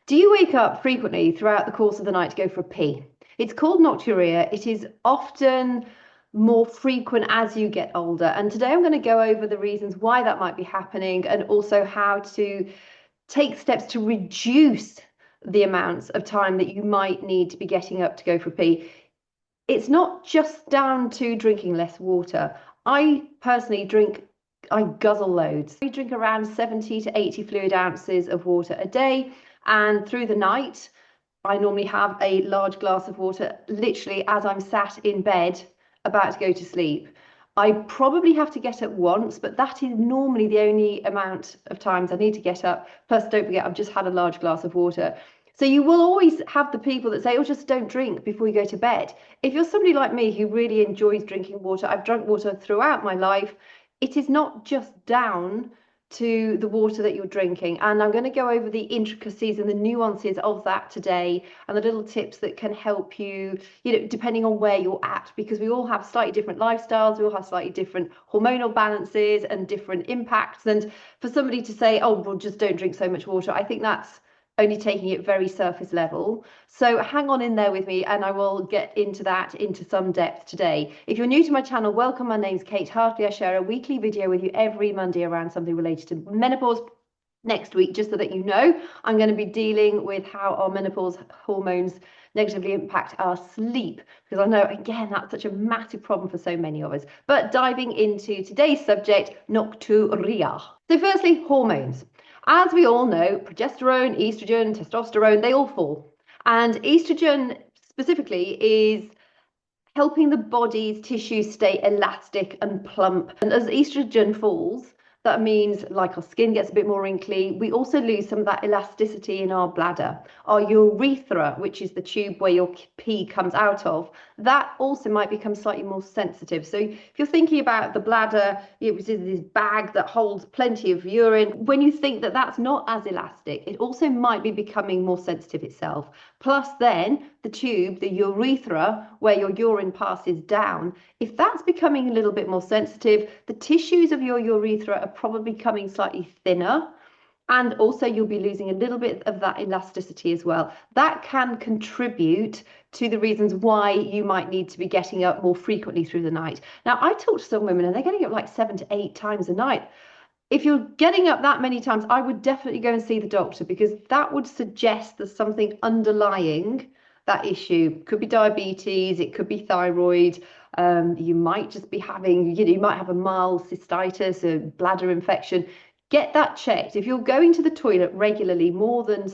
Do you wake up frequently throughout the course of the night to go for a pee? It's called nocturia. It is often more frequent as you get older. And today I'm going to go over the reasons why that might be happening and also how to take steps to reduce the amounts of time that you might need to be getting up to go for a pee. It's not just down to drinking less water. I personally I guzzle loads. I drink around 70 to 80 fluid ounces of water a day. And through the night, I normally have a large glass of water literally as I'm sat in bed about to go to sleep. I probably have to get up once, but that is normally the only amount of times I need to get up. Plus, don't forget, I've just had a large glass of water. So you will always have the people that say, oh, just don't drink before you go to bed. If you're somebody like me who really enjoys drinking water, I've drunk water throughout my life. It is not just down to the water that you're drinking. And I'm going to go over the intricacies and the nuances of that today and the little tips that can help you, depending on where you're at, because we all have slightly different lifestyles, we all have slightly different hormonal balances and different impacts. And for somebody to say, oh, well, just don't drink so much water, I think that's only taking it very surface level. So hang on in there with me and I will get into that into some depth today. If you're new to my channel, welcome. My name's Kate Hartley. I share a weekly video with you every Monday around something related to menopause. Next week, just so that you know, I'm going to be dealing with how our menopause hormones negatively impact our sleep, because I know, again, that's such a massive problem for so many of us. But diving into today's subject, nocturia. So firstly, hormones. As we all know, progesterone, estrogen, testosterone, they all fall. And estrogen specifically is helping the body's tissues stay elastic and plump. And as estrogen falls, that means like our skin gets a bit more wrinkly. We also lose some of that elasticity in our bladder. Our urethra, which is the tube where your pee comes out of, that also might become slightly more sensitive. So if you're thinking about the bladder, which is this bag that holds plenty of urine, when you think that that's not as elastic, it also might be becoming more sensitive itself. Plus then the tube, the urethra, where your urine passes down, if that's becoming a little bit more sensitive, the tissues of your urethra are probably becoming slightly thinner. And also you'll be losing a little bit of that elasticity as well. That can contribute to the reasons why you might need to be getting up more frequently through the night. Now, I talk to some women and they're getting up like 7 to 8 times a night. If you're getting up that many times, I would definitely go and see the doctor, because that would suggest there's something underlying that issue. It could be diabetes, it could be thyroid. You might just be having, you might have a mild cystitis, a bladder infection. Get that checked. If you're going to the toilet regularly, more than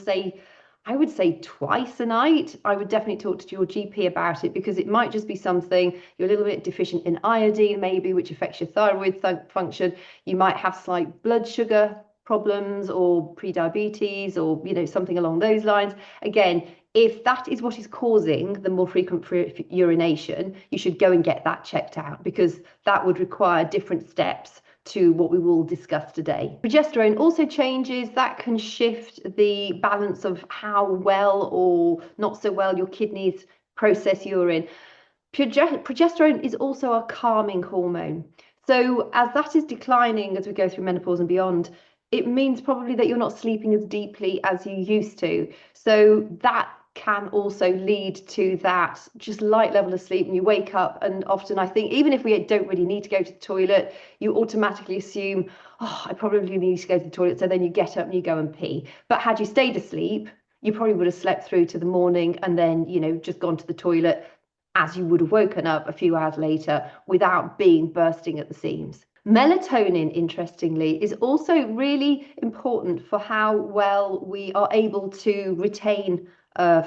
I would say twice a night, I would definitely talk to your GP about it, because it might just be something you're a little bit deficient in iodine, maybe, which affects your thyroid function. You might have slight blood sugar problems or pre-diabetes or, something along those lines. Again, if that is what is causing the more frequent urination, you should go and get that checked out, because that would require different steps to what we will discuss today. Progesterone also changes. That can shift the balance of how well or not so well your kidneys process urine. Progesterone is also a calming hormone. So as that is declining as we go through menopause and beyond, it means probably that you're not sleeping as deeply as you used to. So that can also lead to that just light level of sleep, and you wake up, and often I think even if we don't really need to go to the toilet, you automatically assume, oh, I probably need to go to the toilet, so then you get up and you go and pee. But had you stayed asleep, you probably would have slept through to the morning and then just gone to the toilet, as you would have woken up a few hours later without being bursting at the seams. Melatonin, interestingly, is also really important for how well we are able to retain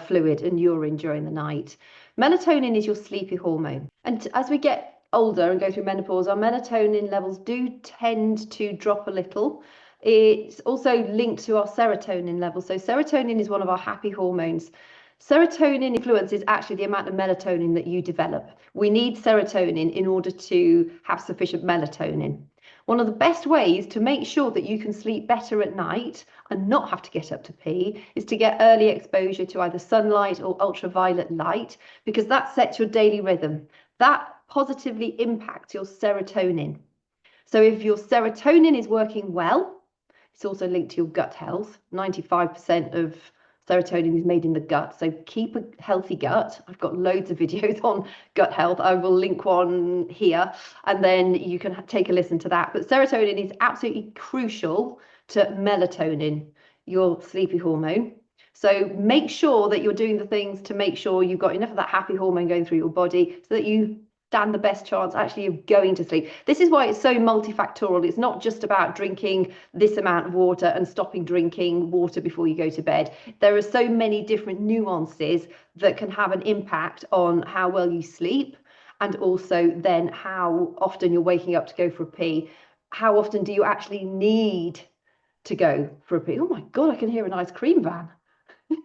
fluid and urine during the night. Melatonin is your sleepy hormone. And as we get older and go through menopause, our melatonin levels do tend to drop a little. It's also linked to our serotonin levels. So serotonin is one of our happy hormones. Serotonin influences actually the amount of melatonin that you develop. We need serotonin in order to have sufficient melatonin. One of the best ways to make sure that you can sleep better at night and not have to get up to pee is to get early exposure to either sunlight or ultraviolet light, because that sets your daily rhythm. That positively impacts your serotonin. So if your serotonin is working well, it's also linked to your gut health. 95% of Serotonin is made in the gut. So keep a healthy gut. I've got loads of videos on gut health. I will link one here, and then you can take a listen to that. But serotonin is absolutely crucial to melatonin, your sleepy hormone. So make sure that you're doing the things to make sure you've got enough of that happy hormone going through your body so that you stand the best chance actually of going to sleep. This is why it's so multifactorial. It's not just about drinking this amount of water and stopping drinking water before you go to bed. There are so many different nuances that can have an impact on how well you sleep, and also then how often you're waking up to go for a pee. How often do you actually need to go for a pee? Oh my God, I can hear an ice cream van.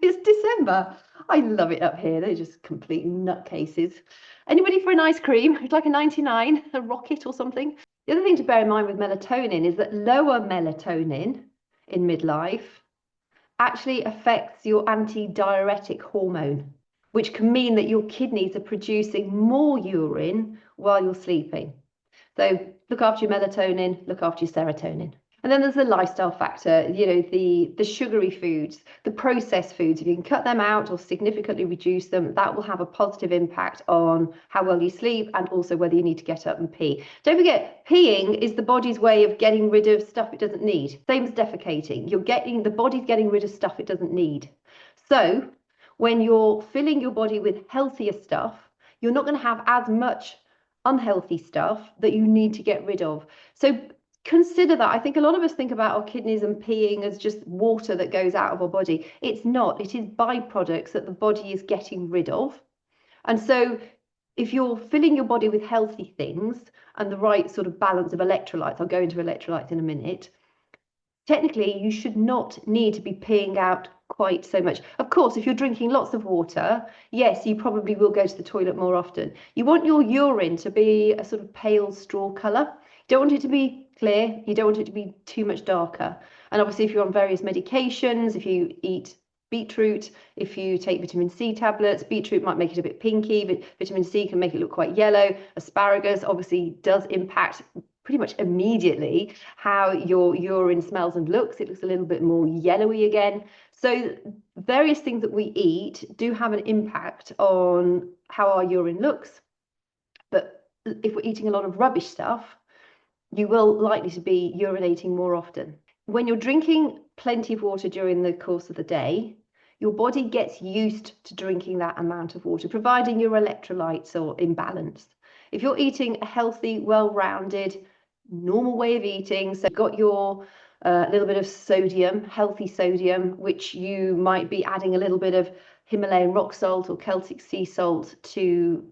It's December. I love it up here. They're just complete nutcases. Anybody for an ice cream? It's like a 99, a rocket or something. The other thing to bear in mind with melatonin is that lower melatonin in midlife actually affects your antidiuretic hormone, which can mean that your kidneys are producing more urine while you're sleeping. So look after your melatonin, look after your serotonin. And then there's the lifestyle factor, you know, the sugary foods, the processed foods. If you can cut them out or significantly reduce them, that will have a positive impact on how well you sleep and also whether you need to get up and pee. Don't forget, peeing is the body's way of getting rid of stuff it doesn't need. Same as defecating. The body's getting rid of stuff it doesn't need. So when you're filling your body with healthier stuff, you're not going to have as much unhealthy stuff that you need to get rid of. So consider that. I think a lot of us think about our kidneys and peeing as just water that goes out of our body. It's not. It is byproducts that the body is getting rid of. And so if you're filling your body with healthy things and the right sort of balance of electrolytes, I'll go into electrolytes in a minute, technically you should not need to be peeing out quite so much. Of course, if you're drinking lots of water, yes, you probably will go to the toilet more often. You want your urine to be a sort of pale straw colour. You don't want it to be clear. You don't want it to be too much darker. And obviously, if you're on various medications, if you eat beetroot, if you take vitamin C tablets, beetroot might make it a bit pinky, but vitamin C can make it look quite yellow. Asparagus obviously does impact pretty much immediately how your urine smells and looks. It looks a little bit more yellowy again. So various things that we eat do have an impact on how our urine looks. But if we're eating a lot of rubbish stuff, you will likely to be urinating more often. When you're drinking plenty of water during the course of the day, your body gets used to drinking that amount of water, providing your electrolytes are imbalanced. If you're eating a healthy, well-rounded, normal way of eating, so you've got your little bit of sodium, healthy sodium, which you might be adding a little bit of Himalayan rock salt or Celtic sea salt to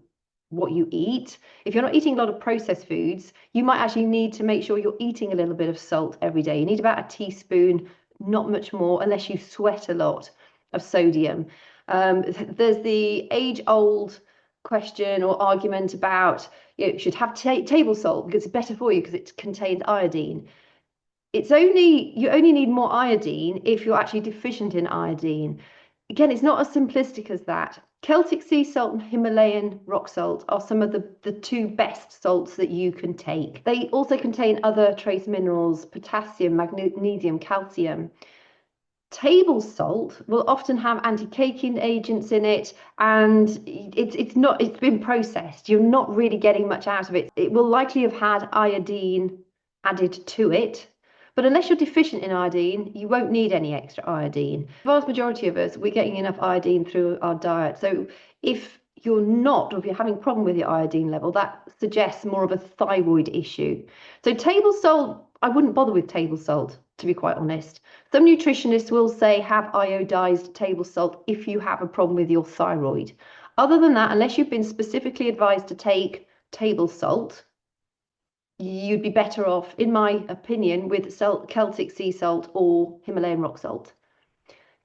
what you eat. If you're not eating a lot of processed foods, you might actually need to make sure you're eating a little bit of salt every day. You need about a teaspoon, not much more, unless you sweat a lot, of sodium. There's the age-old question or argument about you should have table salt because it's better for you because it contains iodine. You only need more iodine if you're actually deficient in iodine. Again, it's not as simplistic as that. Celtic sea salt and Himalayan rock salt are some of the two best salts that you can take. They also contain other trace minerals, potassium, magnesium, calcium. Table salt will often have anti-caking agents in it, and it's been processed. You're not really getting much out of it. It will likely have had iodine added to it. But unless you're deficient in iodine, you won't need any extra iodine. The vast majority of us, we're getting enough iodine through our diet. So if you're not, or if you're having a problem with your iodine level, that suggests more of a thyroid issue. So table salt, I wouldn't bother with table salt, to be quite honest. Some nutritionists will say have iodized table salt if you have a problem with your thyroid. Other than that, unless you've been specifically advised to take table salt, you'd be better off, in my opinion, with Celtic sea salt or Himalayan rock salt.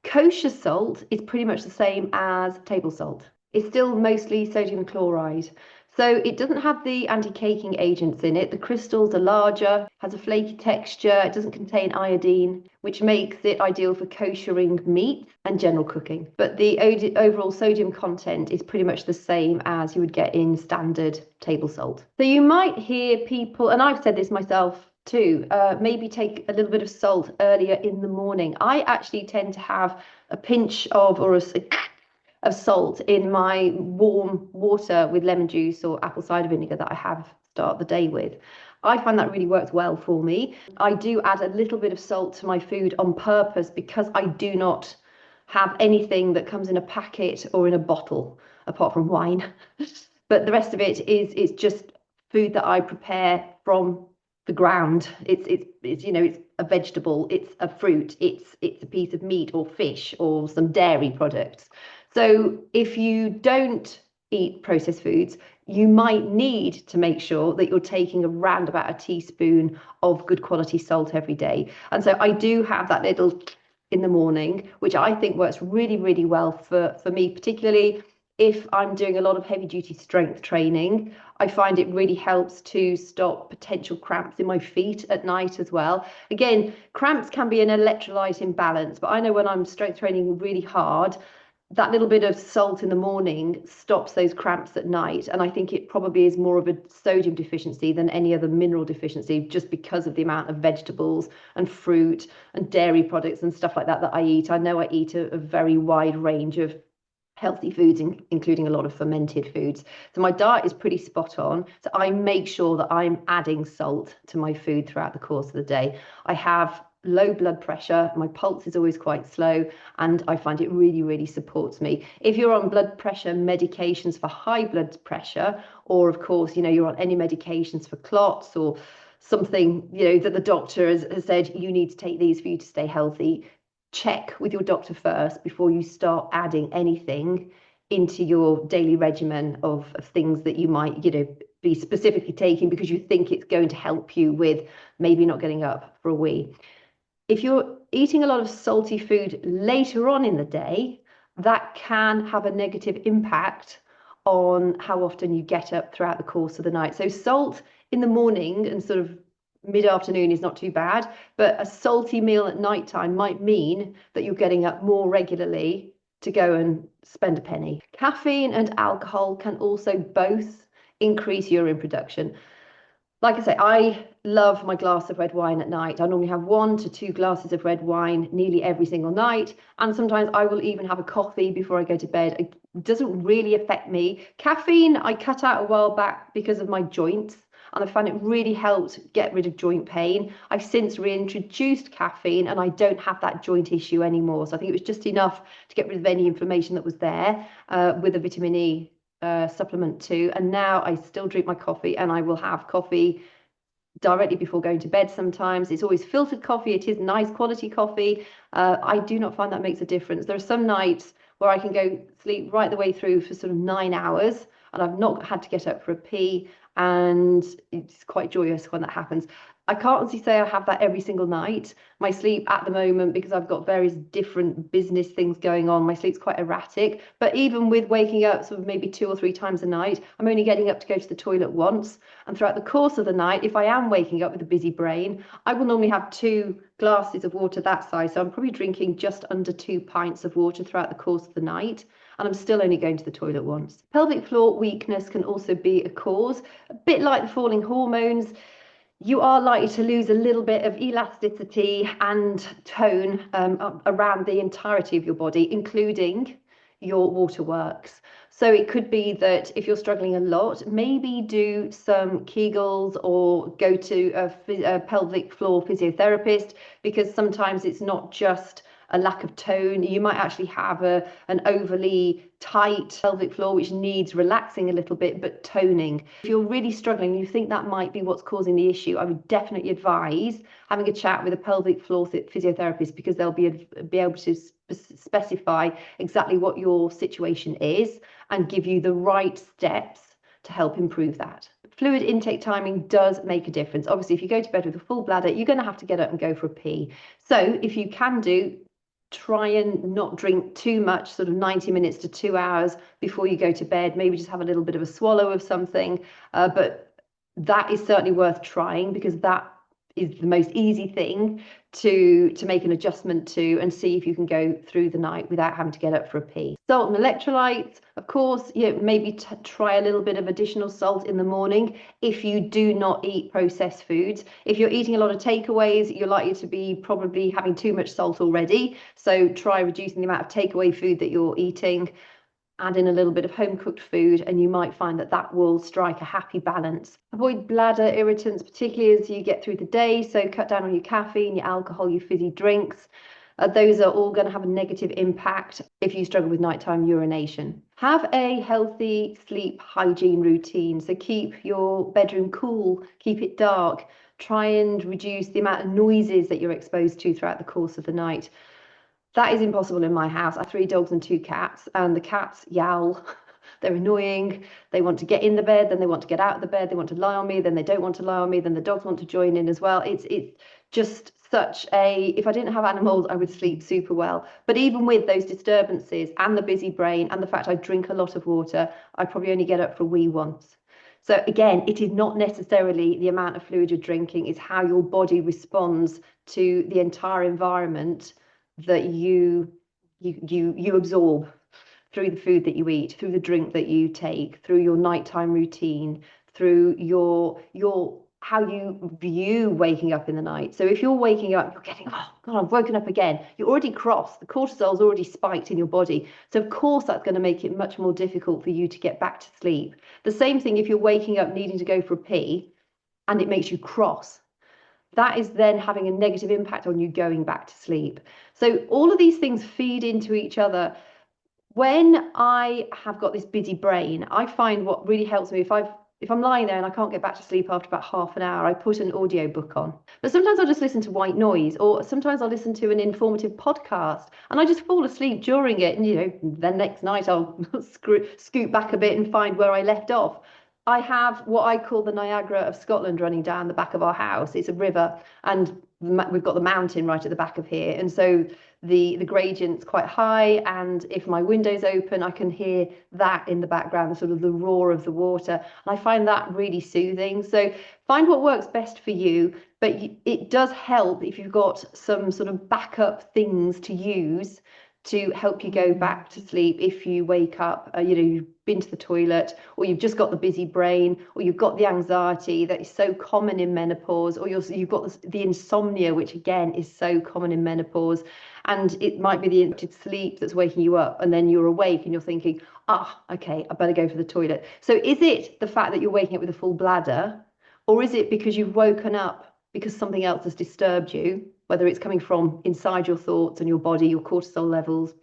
Kosher salt is pretty much the same as table salt. It's still mostly sodium chloride. So it doesn't have the anti-caking agents in it. The crystals are larger, has a flaky texture. It doesn't contain iodine, which makes it ideal for koshering meat and general cooking. But the overall sodium content is pretty much the same as you would get in standard table salt. So you might hear people, and I've said this myself too, maybe take a little bit of salt earlier in the morning. I actually tend to have a pinch of of salt in my warm water with lemon juice or apple cider vinegar that I have start the day with. I find that really works well for me. I do add a little bit of salt to my food on purpose because I do not have anything that comes in a packet or in a bottle apart from wine. But the rest of it is just food that I prepare from the ground. It's it's a vegetable, it's a fruit, it's a piece of meat or fish or some dairy products. So if you don't eat processed foods, you might need to make sure that you're taking around about a teaspoon of good quality salt every day. And so I do have that little in the morning, which I think works really, really well for me, particularly if I'm doing a lot of heavy duty strength training. I find it really helps to stop potential cramps in my feet at night as well. Again, cramps can be an electrolyte imbalance, but I know when I'm strength training really hard, that little bit of salt in the morning stops those cramps at night. And I think it probably is more of a sodium deficiency than any other mineral deficiency, just because of the amount of vegetables and fruit and dairy products and stuff like that that I eat. I know I eat a very wide range of healthy foods, including a lot of fermented foods. So my diet is pretty spot on. So I make sure that I'm adding salt to my food throughout the course of the day. I have low blood pressure, my pulse is always quite slow, and I find it really, really supports me. If you're on blood pressure medications for high blood pressure, or of course, you're on any medications for clots or something, that the doctor has said you need to take these for you to stay healthy, check with your doctor first before you start adding anything into your daily regimen of things that you might, be specifically taking because you think it's going to help you with maybe not getting up for a wee. If you're eating a lot of salty food later on in the day, that can have a negative impact on how often you get up throughout the course of the night. So salt in the morning and sort of mid-afternoon is not too bad, but a salty meal at nighttime might mean that you're getting up more regularly to go and spend a penny. Caffeine and alcohol can also both increase urine production. Like I say, I love my glass of red wine at night. I normally have 1 to 2 glasses of red wine nearly every single night. And sometimes I will even have a coffee before I go to bed. It doesn't really affect me. Caffeine, I cut out a while back because of my joints. And I found it really helped get rid of joint pain. I've since reintroduced caffeine and I don't have that joint issue anymore. So I think it was just enough to get rid of any inflammation that was there with a vitamin E supplement too. And now I still drink my coffee, and I will have coffee directly before going to bed sometimes. It's always filtered coffee. It is nice quality coffee. I do not find that makes a difference. There are some nights where I can go sleep right the way through for sort of 9 hours and I've not had to get up for a pee, and it's quite joyous when that happens. I can't honestly say I have that every single night. My sleep at the moment, because I've got various different business things going on, my sleep's quite erratic. But even with waking up sort of maybe 2 or 3 times a night, I'm only getting up to go to the toilet once. And throughout the course of the night, if I am waking up with a busy brain, I will normally have 2 glasses of water that size. So I'm probably drinking just under 2 pints of water throughout the course of the night. And I'm still only going to the toilet once. Pelvic floor weakness can also be a cause, a bit like the falling hormones. You are likely to lose a little bit of elasticity and tone around the entirety of your body, including your waterworks. So it could be that if you're struggling a lot, maybe do some Kegels or go to a pelvic floor physiotherapist, because sometimes it's not just a lack of tone. You might actually have an overly tight pelvic floor which needs relaxing a little bit but toning. If you're really struggling, you think that might be what's causing the issue, I would definitely advise having a chat with a pelvic floor physiotherapist, because they'll be able to specify exactly what your situation is and give you the right steps to help improve that. Fluid intake timing does make a difference. Obviously, if you go to bed with a full bladder, you're going to have to get up and go for a pee. So if you can try and not drink too much, sort of 90 minutes to 2 hours before you go to bed. Maybe just have a little bit of a swallow of something. But that is certainly worth trying, because that is the most easy thing to make an adjustment to, and see if you can go through the night without having to get up for a pee. Salt and electrolytes, of course, maybe try a little bit of additional salt in the morning if you do not eat processed foods. If you're eating a lot of takeaways, you're likely to be probably having too much salt already. So try reducing the amount of takeaway food that you're eating. Add in a little bit of home cooked food, and you might find that that will strike a happy balance. Avoid bladder irritants, particularly as you get through the day. So cut down on your caffeine, your alcohol, your fizzy drinks. Those are all going to have a negative impact if you struggle with nighttime urination. Have a healthy sleep hygiene routine. So keep your bedroom cool, keep it dark. Try and reduce the amount of noises that you're exposed to throughout the course of the night. That is impossible in my house. I have 3 dogs and 2 cats, and the cats yowl. They're annoying. They want to get in the bed, then they want to get out of the bed. They want to lie on me, then they don't want to lie on me. Then the dogs want to join in as well. It's just such a, if I didn't have animals, I would sleep super well. But even with those disturbances and the busy brain and the fact I drink a lot of water, I probably only get up for a wee once. So again, it is not necessarily the amount of fluid you're drinking, it's how your body responds to the entire environment that you absorb through the food that you eat, through the drink that you take, through your nighttime routine, through your how you view waking up in the night. So if you're waking up, you're getting, oh God, I've woken up again. You're already crossed. The cortisol's already spiked in your body. So of course that's going to make it much more difficult for you to get back to sleep. The same thing if you're waking up needing to go for a pee and it makes you cross. That is then having a negative impact on you going back to sleep. So all of these things feed into each other. When I have got this busy brain, I find what really helps me, if I'm lying there and I can't get back to sleep after about half an hour, I put an audio book on. But sometimes I'll just listen to white noise, or sometimes I'll listen to an informative podcast and I just fall asleep during it. And the next night I'll scoot back a bit and find where I left off. I have what I call the Niagara of Scotland running down the back of our house. It's a river, and we've got the mountain right at the back of here. And so the gradient's quite high, and if my window's open, I can hear that in the background, sort of the roar of the water. And I find that really soothing. So find what works best for you, but it does help if you've got some sort of backup things to use to help you go back to sleep if you wake up, you've been to the toilet, or you've just got the busy brain, or you've got the anxiety that is so common in menopause, or you've got the insomnia, which again is so common in menopause. And it might be the interrupted sleep that's waking you up, and then you're awake and you're thinking, okay, I better go for the toilet. So is it the fact that you're waking up with a full bladder, or is it because you've woken up because something else has disturbed you? Whether it's coming from inside your thoughts and your body, your cortisol levels.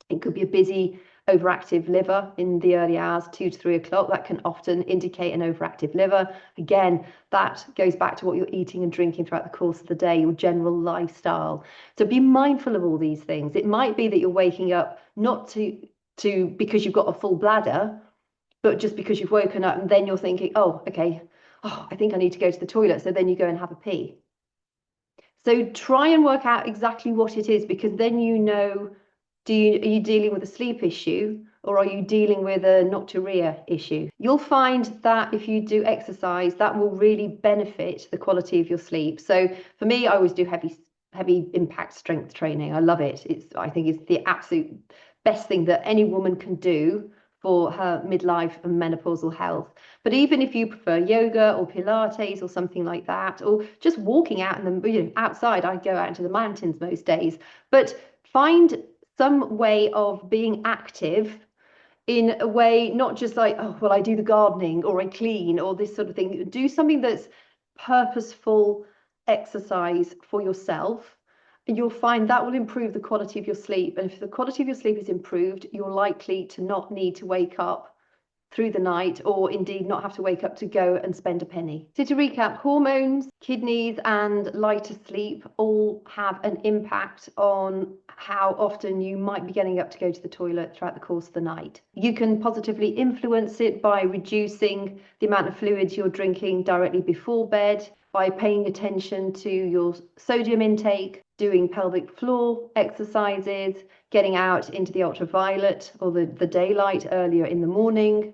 It could be a busy, overactive liver in the early hours, 2 to 3 o'clock. That can often indicate an overactive liver. Again, that goes back to what you're eating and drinking throughout the course of the day, your general lifestyle. So be mindful of all these things. It might be that you're waking up not to because you've got a full bladder, but just because you've woken up and then you're thinking, okay, I think I need to go to the toilet. So then you go and have a pee. So try and work out exactly what it is, because then are you dealing with a sleep issue, or are you dealing with a nocturia issue? You'll find that if you do exercise, that will really benefit the quality of your sleep. So for me, I always do heavy impact strength training. I love it. I think it's the absolute best thing that any woman can do for her midlife and menopausal health. But even if you prefer yoga or Pilates or something like that, or just walking out in the, outside, I go out into the mountains most days, but find some way of being active in a way, not just like, I do the gardening or I clean or this sort of thing. Do something that's purposeful exercise for yourself. And you'll find that will improve the quality of your sleep. And if the quality of your sleep is improved, you're likely to not need to wake up through the night, or indeed not have to wake up to go and spend a penny. So to recap, hormones, kidneys, and lighter sleep all have an impact on how often you might be getting up to go to the toilet throughout the course of the night. You can positively influence it by reducing the amount of fluids you're drinking directly before bed, by paying attention to your sodium intake, doing pelvic floor exercises, getting out into the ultraviolet or the daylight earlier in the morning,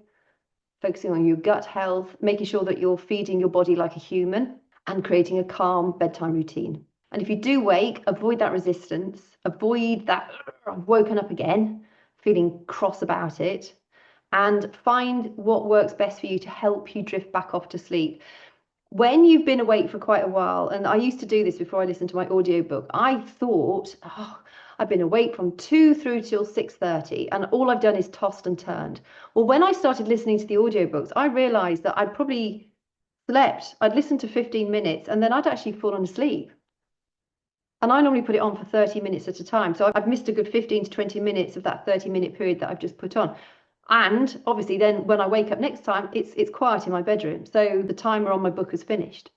focusing on your gut health, making sure that you're feeding your body like a human. and creating a calm bedtime routine. And if you do wake, avoid that resistance, avoid that I've woken up again, feeling cross about it, and find what works best for you to help you drift back off to sleep. When you've been awake for quite a while, and I used to do this before I listened to my audiobook, I thought, oh, I've been awake from 2 through till 6:30 and all I've done is tossed and turned. Well, when I started listening to the audiobooks, I realized that I'd probably slept, I'd listened to 15 minutes and then I'd actually fallen asleep. And I normally put it on for 30 minutes at a time. So I've missed a good 15 to 20 minutes of that 30-minute period that I've just put on. And obviously then when I wake up next time, it's quiet in my bedroom. So the timer on my book has finished.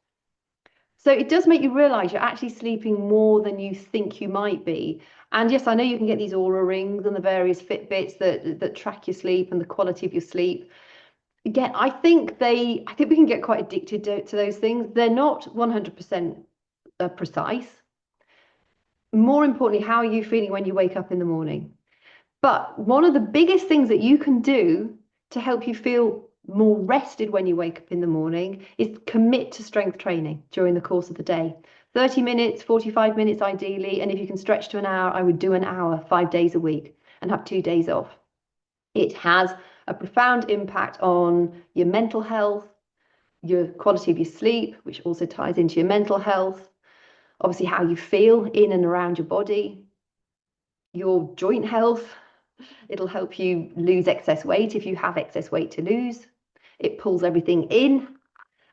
So it does make you realize you're actually sleeping more than you think you might be. And yes, I know you can get these Aura rings and the various Fitbits that track your sleep and the quality of your sleep. Again, I think we can get quite addicted to those things. They're not 100% precise. More importantly, how are you feeling when you wake up in the morning? But one of the biggest things that you can do to help you feel more rested when you wake up in the morning is commit to strength training during the course of the day. 30 minutes, 45 minutes ideally, and if you can stretch to an hour, I would do an hour 5 days a week and have 2 days off. It has a profound impact on your mental health, your quality of your sleep, which also ties into your mental health, obviously how you feel in and around your body, your joint health. It'll help you lose excess weight if you have excess weight to lose. It pulls everything in.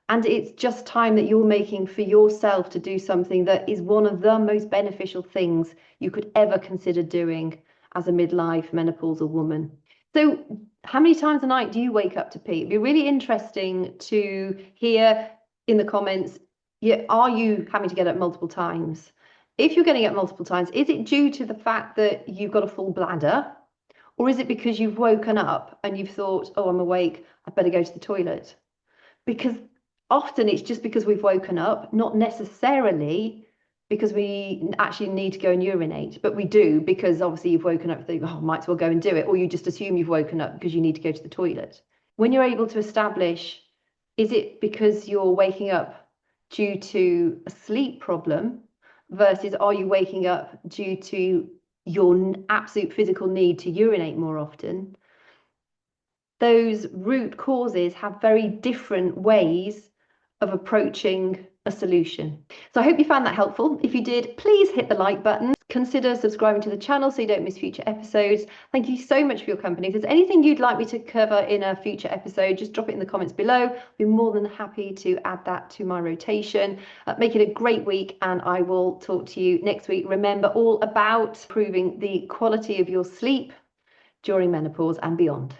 And it's just time that you're making for yourself to do something that is one of the most beneficial things you could ever consider doing as a midlife menopausal woman. So how many times a night do you wake up to pee? It'd be really interesting to hear in the comments, are you having to get up multiple times? If you're getting up multiple times, is it due to the fact that you've got a full bladder? Or is it because you've woken up and you've thought, oh, I'm awake, I better go to the toilet? Because often it's just because we've woken up, not necessarily because we actually need to go and urinate, but we do because obviously you've woken up and think, oh, might as well go and do it, or you just assume you've woken up because you need to go to the toilet. When you're able to establish, is it because you're waking up due to a sleep problem versus are you waking up due to your absolute physical need to urinate more often? Those root causes have very different ways of approaching a solution. So I hope you found that helpful. If you did, please hit the like button. Consider subscribing to the channel so you don't miss future episodes. Thank you so much for your company. If there's anything you'd like me to cover in a future episode, just drop it in the comments below. I'll be more than happy to add that to my rotation. Make it a great week and I will talk to you next week. Remember, all about improving the quality of your sleep during menopause and beyond.